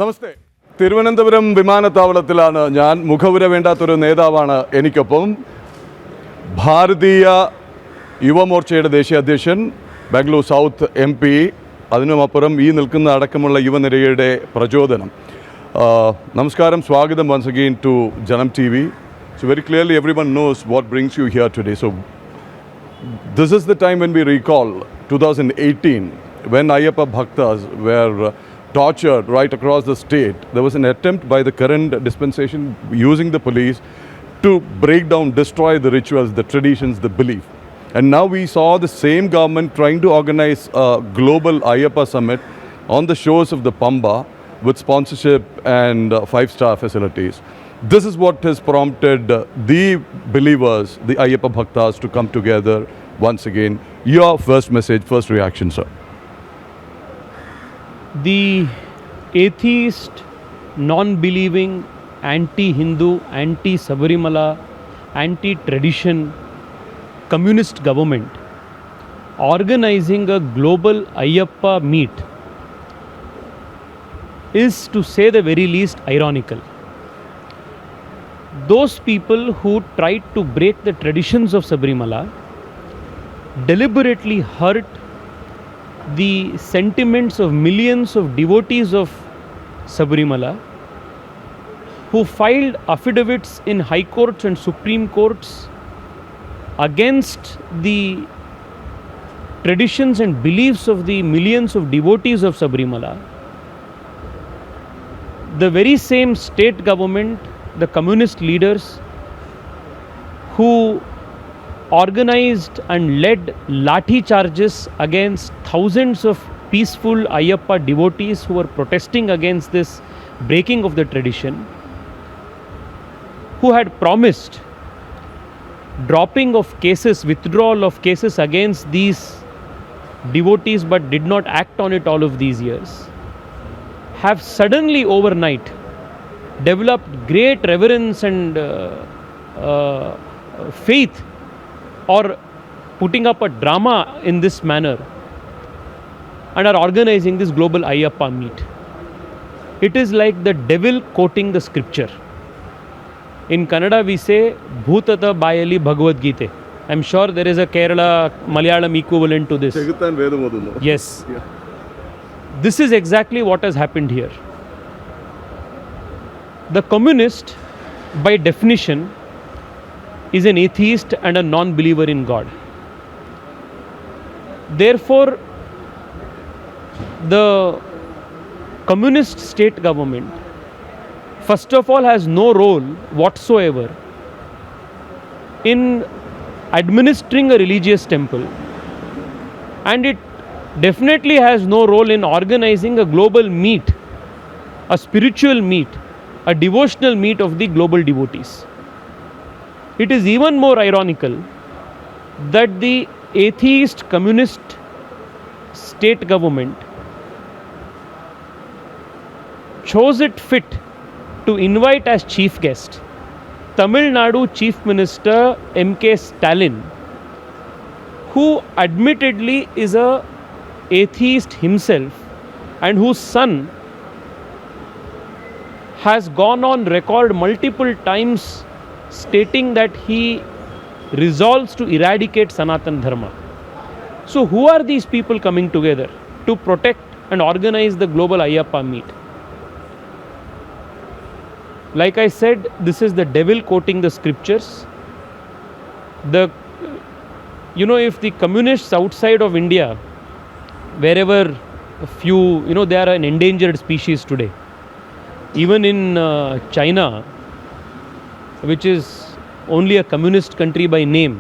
നമസ്തേ. തിരുവനന്തപുരം വിമാനത്താവളത്തിലാണ് ഞാൻ. മുഖവുര വേണ്ടാത്തൊരു നേതാവാണ് എനിക്കൊപ്പം. ഭാരതീയ യുവമോർച്ചയുടെ ദേശീയ അധ്യക്ഷൻ, ബാംഗ്ലൂർ സൗത്ത് MP, അതിനുമപ്പുറം ഈ നിൽക്കുന്ന അടക്കമുള്ള യുവനിരയുടെ പ്രചോദനം. നമസ്കാരം, സ്വാഗതം once again to JanamTV. So very clearly everyone knows what brings you here today. So this is the time when we recall 2018 when Ayyappa Bhaktas were tortured right across the state. There was an attempt by the current dispensation using the police to break down, destroy the rituals, the traditions, the belief. And now we saw the same government trying to organize a global Ayyappa summit on the shores of the Pamba with sponsorship and 5-star facilities. This is what has prompted the believers, the Ayyappa Bhaktas, to come together once again. Your first message, first reaction, sir. The atheist, non-believing, anti-Hindu, anti-Sabarimala, anti-tradition communist government organizing a global Ayyappa meet is, to say the very least, ironical. Those people who tried to break the traditions of Sabarimala deliberately hurt the sentiments of millions of devotees of Sabarimala, who filed affidavits in high courts and supreme courts against the traditions and beliefs of the millions of devotees of Sabarimala. The very same state government, the communist leaders who organized and led lathi charges against thousands of peaceful Ayyappa devotees who were protesting against this breaking of the tradition, who had promised dropping of cases, withdrawal of cases against these devotees but did not act on it all of these years, have suddenly overnight developed great reverence and faith, or putting up a drama in this manner, and are organizing this global Ayyappa meet. It is like the devil quoting the scripture. In Kannada we say Bhutata Bayali Bhagavad Gita. I'm sure there is a Kerala Malayalam equivalent to this. Yes. Yeah. This is exactly what has happened here. The communist, by definition, is an atheist and a non-believer in God. Therefore, the communist state government, first of all, has no role whatsoever in administering a religious temple, and it definitely has no role in organizing a global meet, a spiritual meet, a devotional meet of the global devotees. It is even more ironical that the atheist communist state government chose it fit to invite as chief guest Tamil Nadu Chief Minister M.K. Stalin, who admittedly is a atheist himself and whose son has gone on record multiple times stating that he resolves to eradicate Sanatan Dharma. So who are these people coming together to protect and organize the global Ayyappa meet? Like I said, this is the devil quoting the scriptures. If the communists outside of India, wherever a few, they are an endangered species today. Even in China, which is only a communist country by name,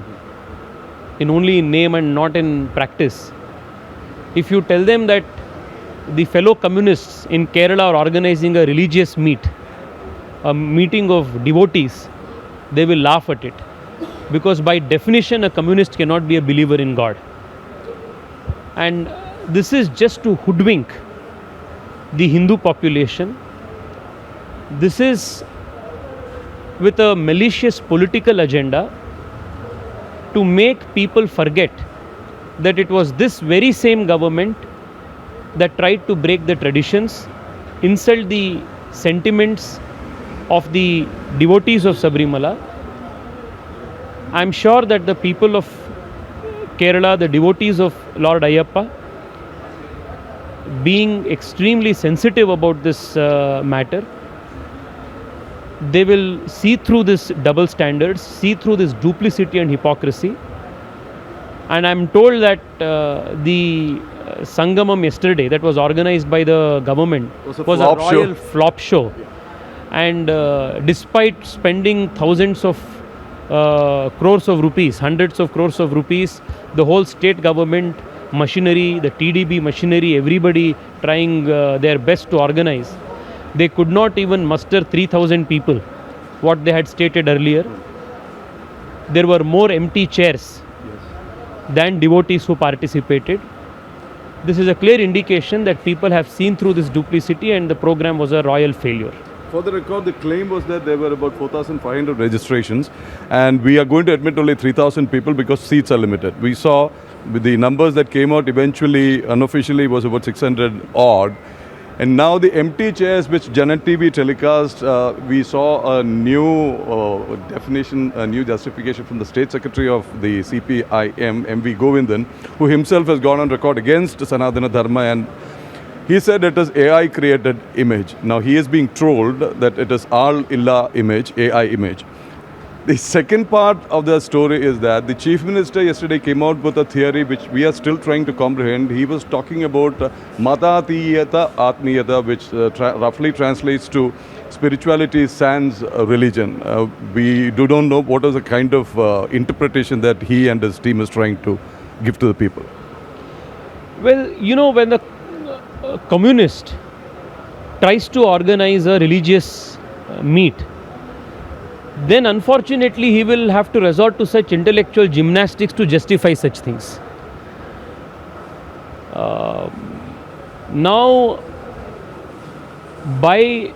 only in name and not in practice, if you tell them that the fellow communists in Kerala are organizing a religious meet, a meeting of devotees, they will laugh at it, because by definition a communist cannot be a believer in God. And this is just to hoodwink the Hindu population. This is with a malicious political agenda to make people forget that it was this very same government that tried to break the traditions insult the sentiments of the devotees of Sabrimala, I'm sure that the people of Kerala, the devotees of Lord Ayyappa, being extremely sensitive about this matter, they will see through this double standards, see through this duplicity and hypocrisy. And I'm told that the Sangamam yesterday, that was organized by the government, was a royal flop show. And despite spending thousands of crores of rupees, hundreds of crores of rupees, the whole state government machinery, the TDB machinery, everybody trying their best to organize, they could not even muster 3,000 people, what they had stated earlier. There were more empty chairs than devotees who participated. This is a clear indication that people have seen through this duplicity and the program was a royal failure. For the record, the claim was that there were about 4,500 registrations and we are going to admit only 3,000 people because seats are limited. We saw with the numbers that came out eventually, unofficially, was about 600 odd. And now the empty chairs which JanamTV telecast, we saw a new definition, a new justification from the State Secretary of the CPIM, M.V. Govindan, who himself has gone on record against Sanatana Dharma, and he said it is AI created image. Now he is being trolled that it is all illa image, AI image. The second part of the story is that the Chief Minister yesterday came out with a theory which we are still trying to comprehend. He was talking about Matatiyata Atmiyata, which roughly translates to spirituality sans religion. We do not know what is the kind of interpretation that he and his team is trying to give to the people. Well, you know, when the communist tries to organize a religious meet, then unfortunately he will have to resort to such intellectual gymnastics to justify such things. Now, by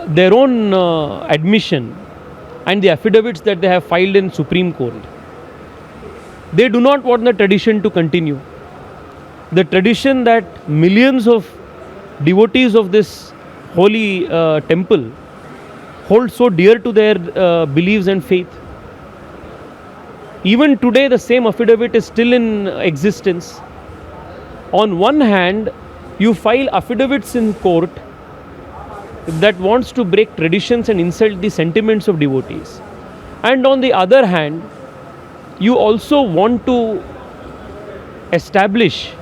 their own admission and the affidavits that they have filed in Supreme Court, they do not want the tradition to continue. The tradition that millions of devotees of this holy temple hold so dear to their beliefs and faith. Even today, the same affidavit is still in existence. On one hand, you file affidavits in court that wants to break traditions and insult the sentiments of devotees. And on the other hand, you also want to establish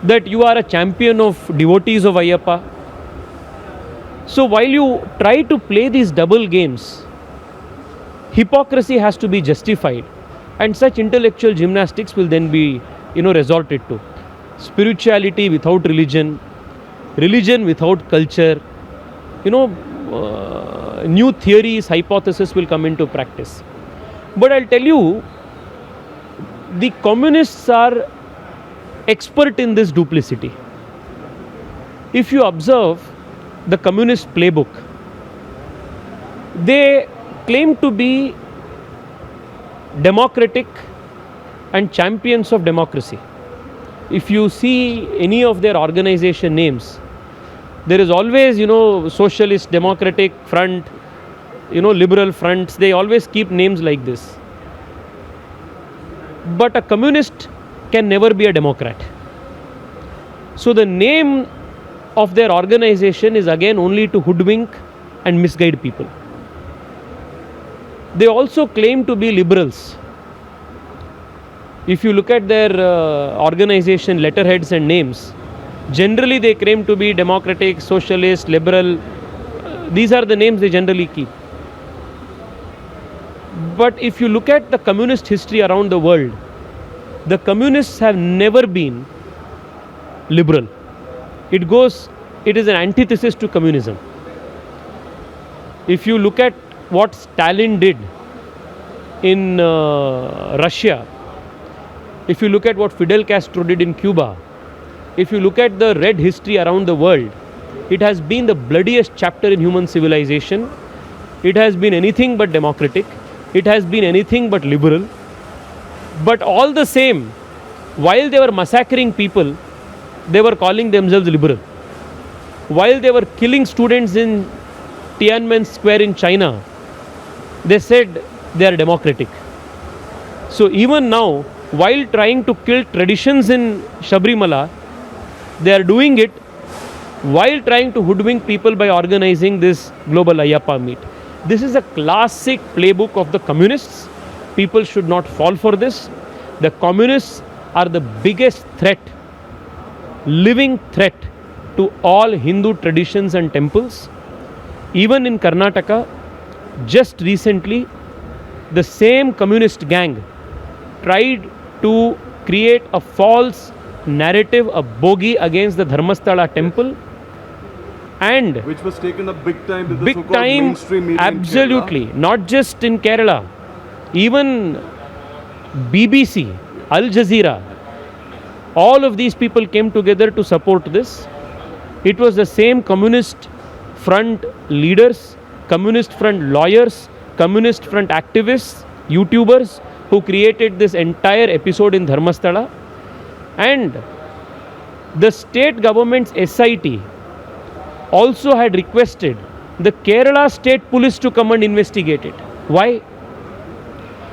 that you are a champion of devotees of Ayyappa. So while you try to play these double games, hypocrisy has to be justified, and such intellectual gymnastics will then be, resorted to. Spirituality without religion, religion without culture, new theories, hypotheses will come into practice. But I'll tell you, the communists are expert in this duplicity. If you observe the communist playbook, they claim to be democratic and champions of democracy. If you see any of their organization names, there is always, socialist, democratic front, liberal fronts. They always keep names like this. But a communist can never be a democrat. So the name of their organization is again only to hoodwink and misguide people. They also claim to be liberals. If you look at their organization letterheads and names, generally they claim to be democratic, socialist, liberal. These are the names they generally keep. But if you look at the communist history around the world, the communists have never been liberal. It is an antithesis to communism. If you look at what Stalin did in Russia, if you look at what Fidel Castro did in Cuba, if you look at the red history around the world, it has been the bloodiest chapter in human civilization. It has been anything but democratic. It has been anything but liberal. But all the same, while they were massacring people, they were calling themselves liberal. while they were killing students in Tiananmen Square in China, they said they are democratic. So even now, while trying to kill traditions in Sabrimala, they are doing it while trying to hoodwink people by organizing this global Ayyappa meet. This is a classic playbook of the communists. People should not fall for this. The communists are the biggest threat, living threat to all Hindu traditions and temples. Even in Karnataka, just recently, the same communist gang tried to create a false narrative, a bogey against the Dharmasthala temple, and Which was taken up big time with the big so-called time, mainstream media in absolutely, Kerala. not just in Kerala, even BBC, Al Jazeera, all of these people came together to support this. It was the same communist front leaders, communist front lawyers, communist front activists, YouTubers who created this entire episode in Dharmasthala. And the state government's SIT also had requested the Kerala State Police to come and investigate it. Why?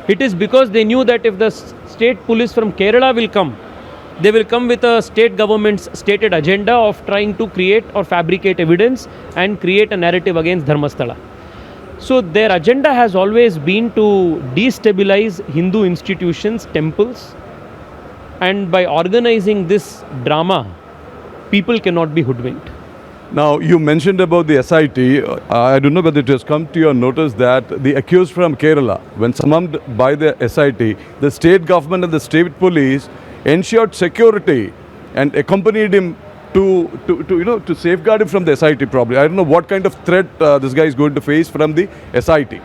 It is because they knew that if the state police from Kerala will come, they will come with a state government's stated agenda of trying to create or fabricate evidence and create a narrative against Dharmasthala. So their agenda has always been to destabilize Hindu institutions, temples, and by organizing this drama, people cannot be hoodwinked. Now, you mentioned about the SIT. I don't know whether it has come to your notice that the accused from Kerala, when summoned by the SIT, the state government and the state police ensured security and accompanied him to safeguard him from the SIT probably. I don't know what kind of threat this guy is going to face from the SIT.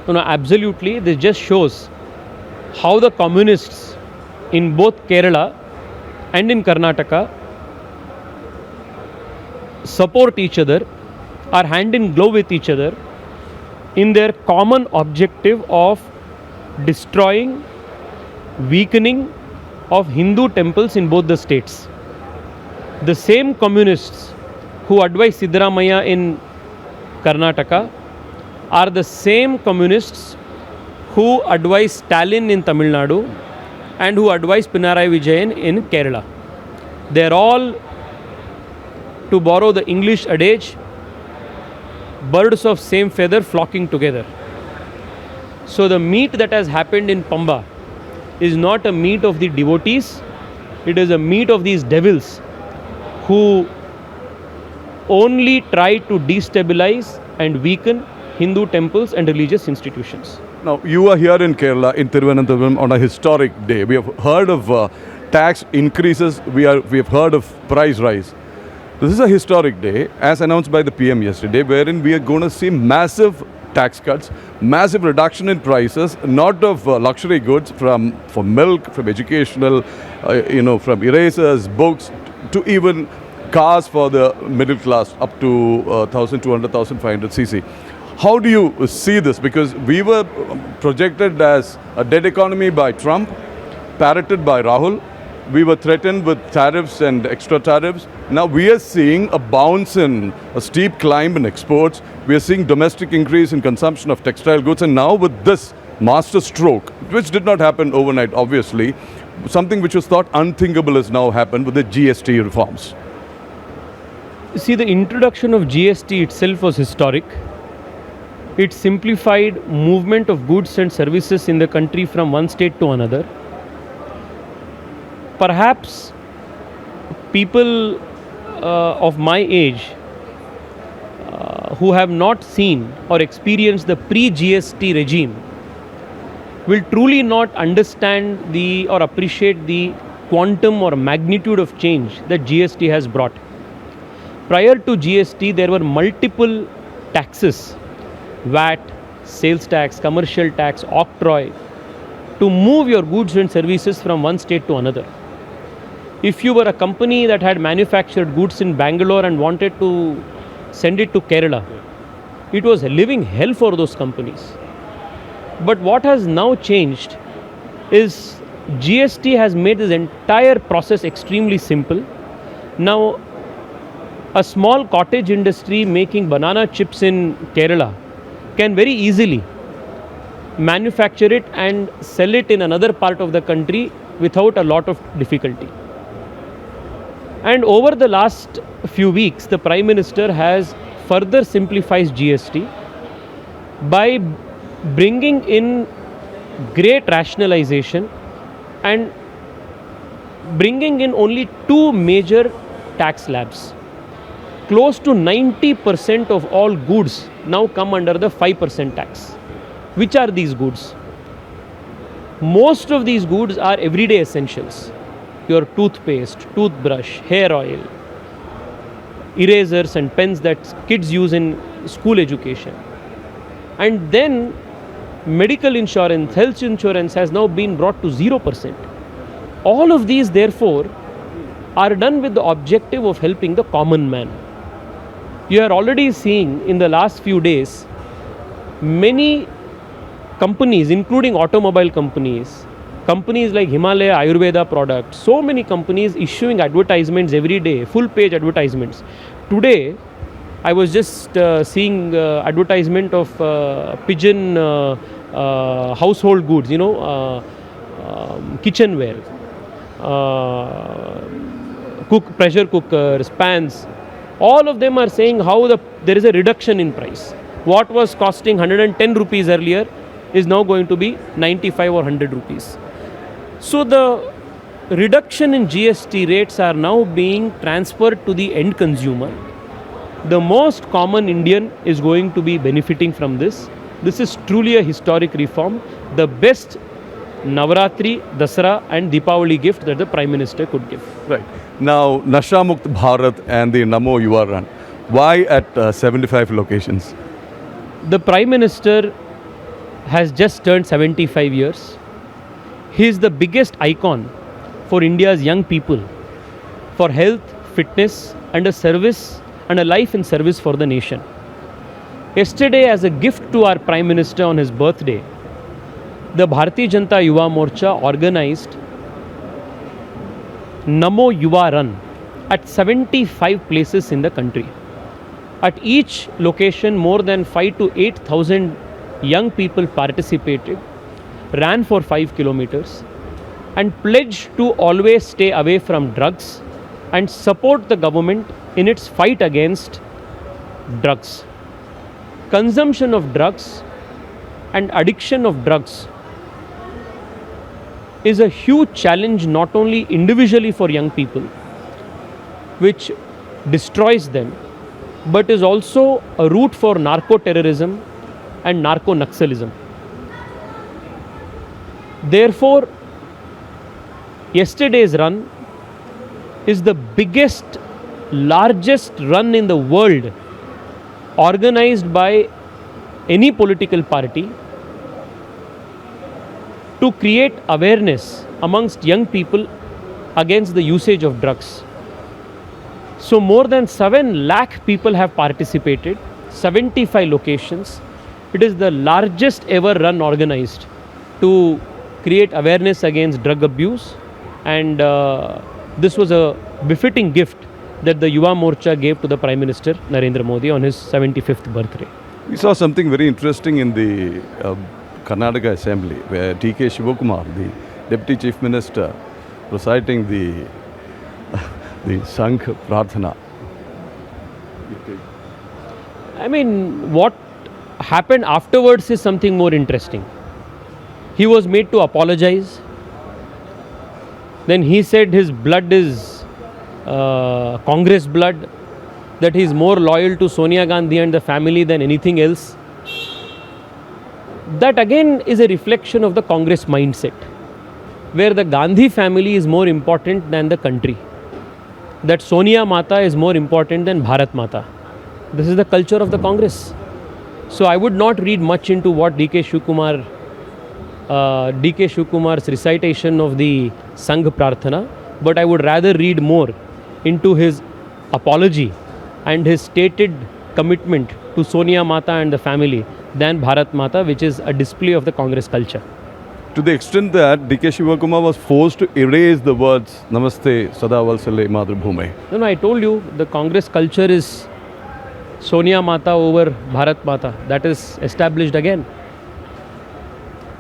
No, absolutely. This just shows how the communists in both Kerala and in Karnataka support each other, are hand in glove with each other in their common objective of destroying, weakening of Hindu temples in both the states. The same communists who advise Siddaramaiah in Karnataka are the same communists who advise Stalin in Tamil Nadu and who advise Pinarayi Vijayan in Kerala. They are all, to borrow the English adage, birds of same feather flocking together. So the meet that has happened in Pamba is not a meet of the devotees, it is a meet of these devils who only try to destabilize and weaken Hindu temples and religious institutions. Now, you are here in Kerala, in Thiruvananthapuram, on a historic day. We have heard of tax increases, we have heard of price rise. This is a historic day, as announced by the PM yesterday, wherein we are going to see massive tax cuts, massive reduction in prices, not of luxury goods, from milk, from educational, from erasers, books, to even cars for the middle class up to 1,200, 1,500 cc. How do you see this? Because we were projected as a dead economy by Trump, parroted by Rahul. We were threatened with tariffs and extra tariffs. Now we are seeing a bounce in a steep climb in exports. We are seeing domestic increase in consumption of textile goods. And now with this master stroke, which did not happen overnight, obviously, something which was thought unthinkable has now happened with the GST reforms. See, the introduction of GST itself was historic. It simplified movement of goods and services in the country from one state to another. Perhaps people of my age who have not seen or experienced the pre-GST regime will truly not understand or appreciate the quantum or magnitude of change that GST has brought. Prior to GST, there were multiple taxes, VAT, sales tax, commercial tax, octroi, to move your goods and services from one state to another. If you were a company that had manufactured goods in Bangalore and wanted to send it to Kerala, it was a living hell for those companies. But what has now changed is GST has made this entire process extremely simple. Now, A small cottage industry making banana chips in Kerala can very easily manufacture it and sell it in another part of the country without a lot of difficulty. And over the last few weeks, the Prime Minister has further simplified GST by bringing in great rationalization and bringing in only two major tax slabs. Close to 90% of all goods now come under the 5% tax. Which are these goods? Most of these goods are everyday essentials. Your toothpaste, toothbrush, hair oil, erasers and pens that kids use in school education. And then medical insurance, health insurance has now been brought to 0%. All of these, therefore, are done with the objective of helping the common man. You are already seeing in the last few days many companies, including automobile companies, companies like Himalaya Ayurveda products, so many companies issuing advertisements every day, full page advertisements. Today, I was just seeing advertisement of pigeon household goods, kitchenware, pressure cookers, pans. All of them are saying how there is a reduction in price. What was costing 110 rupees earlier is now going to be 95 or 100 rupees. So the reduction in GST rates are now being transferred to the end consumer. The most common Indian is going to be benefiting from this. This is truly a historic reform, the best Navaratri, Dasara and Deepavali gift that the Prime Minister could give. Right. Now, Nasha Mukt Bharat and the Namo Yuva Run. Why at 75 locations? The Prime Minister has just turned 75 years. He is the biggest icon for India's young people for health, fitness and a service and a life in service for the nation. Yesterday, as a gift to our Prime Minister on his birthday, the Bharatiya Janata Yuva Morcha organized Namo Yuva Run at 75 places in the country. At each location, more than 5 to 8,000 young people participated, ran for 5 kilometers and pledged to always stay away from drugs and support the government in its fight against drugs. Consumption of drugs and addiction of drugs is a huge challenge not only individually for young people, which destroys them, but is also a route for narco-terrorism and narco-naxalism. Therefore, yesterday's run is the biggest, largest run in the world organized by any political party to create awareness amongst young people against the usage of drugs. So more than 7 lakh people have participated, 75 locations. It is the largest ever run organized to create awareness against drug abuse, and this was a befitting gift that the Yuva Morcha gave to the Prime Minister Narendra Modi on his 75th birthday. We saw something very interesting in the Karnataka Assembly, where T.K. Shivakumar, the Deputy Chief Minister, reciting the Sangh Prarthana. I mean, what happened afterwards is something more interesting. He was made to apologize. Then he said his blood is Congress blood, that he is more loyal to Sonia Gandhi and the family than anything else. That again is a reflection of the Congress mindset, where the Gandhi family is more important than the country. That Sonia Mata is more important than Bharat Mata. This is the culture of the Congress. So I would not read much into what D.K. Shivkumar's recitation of the Sangh Prarthana, but I would rather read more into his apology and his stated commitment to Sonia Mata and the family than Bharat Mata, which is a display of the Congress culture. to the extent that DK Shivakumar was forced to erase the words Namaste Sada Valsale Madhubhume. No, I told you the Congress culture is Sonia Mata over Bharat Mata. That is established again.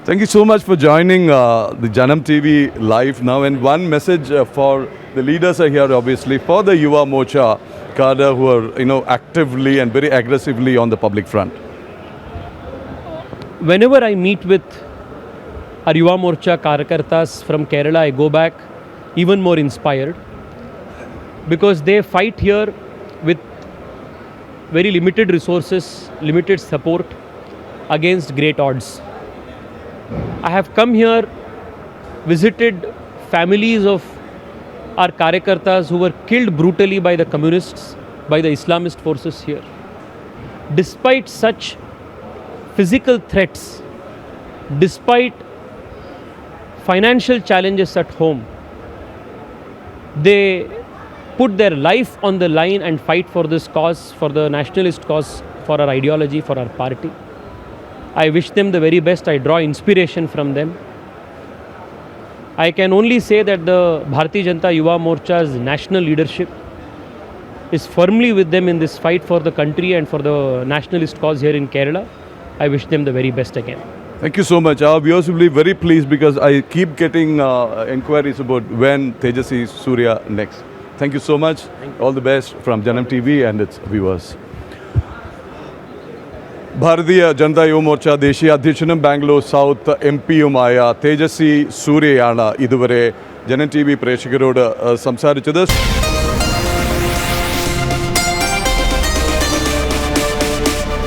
Thank you so much for joining the Janam TV live now. And one message for the leaders are here, obviously, for the Yuva Morcha cadre who are, actively and very aggressively on the public front. Whenever I meet with our Yuva Morcha Karyakartas from Kerala, I go back even more inspired because they fight here with very limited resources, limited support against great odds. I have come here, visited families of our Karyakartas who were killed brutally by the communists, by the Islamist forces here. Despite such physical threats, despite financial challenges at home, they put their life on the line and fight for this cause, for the nationalist cause, for our ideology, for our party. I wish them the very best. I draw inspiration from them. I can only say that the Bharatiya Janata Yuva Morcha's national leadership is firmly with them in this fight for the country and for the nationalist cause here in Kerala. I wish them the very best again. Thank you so much. Our viewers will be very pleased because I keep getting inquiries about when Tejasvi Surya next. Thank you so much. All the best from Janam TV and its viewers. Bharatiya Janata Yuva Morcha ദേശീയ അധ്യക്ഷനും Bangalore south MP-യുമായ Tejashwi സൂര്യയാണ് ഇതുവരെ ജനം TV പ്രേക്ഷകരോട് സംസാരിച്ചത്.